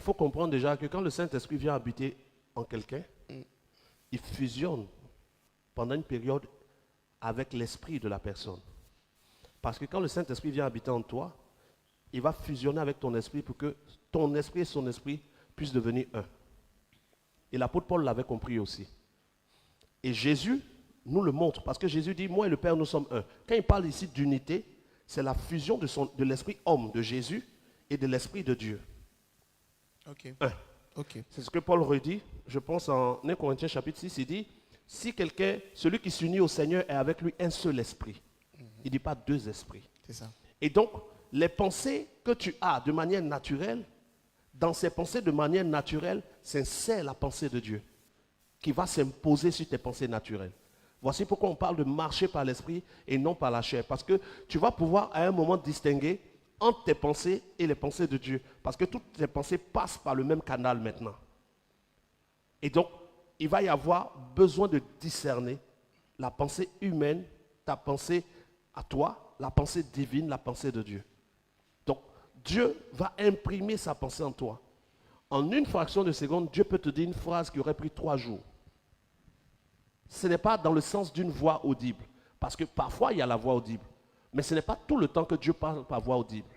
faut comprendre déjà que quand le Saint-Esprit vient habiter en quelqu'un, il fusionne pendant une période avec l'esprit de la personne. Parce que quand le Saint-Esprit vient habiter en toi, il va fusionner avec ton esprit pour que ton esprit et son esprit puissent devenir un. Et l'apôtre Paul l'avait compris aussi. Et Jésus nous le montre, parce que Jésus dit, moi et le Père, nous sommes un. Quand il parle ici d'unité, c'est la fusion de l'esprit homme de Jésus et de l'esprit de Dieu. Ok. Un. Ok. C'est ce que Paul redit, je pense en 1 Corinthiens chapitre 6, il dit, si quelqu'un, celui qui s'unit au Seigneur est avec lui un seul esprit. Il ne dit pas deux esprits. C'est ça. Et donc, les pensées que tu as de manière naturelle, dans ces pensées de manière naturelle, c'est la pensée de Dieu qui va s'imposer sur tes pensées naturelles. Voici pourquoi on parle de marcher par l'esprit et non par la chair. Parce que tu vas pouvoir à un moment distinguer entre tes pensées et les pensées de Dieu. Parce que toutes tes pensées passent par le même canal maintenant. Et donc, il va y avoir besoin de discerner la pensée humaine, ta pensée à toi, la pensée divine, la pensée de Dieu. Donc, Dieu va imprimer sa pensée en toi. En une fraction de seconde, Dieu peut te dire une phrase qui aurait pris 3 jours. Ce n'est pas dans le sens d'une voix audible. Parce que parfois, il y a la voix audible. Mais ce n'est pas tout le temps que Dieu parle par voix audible.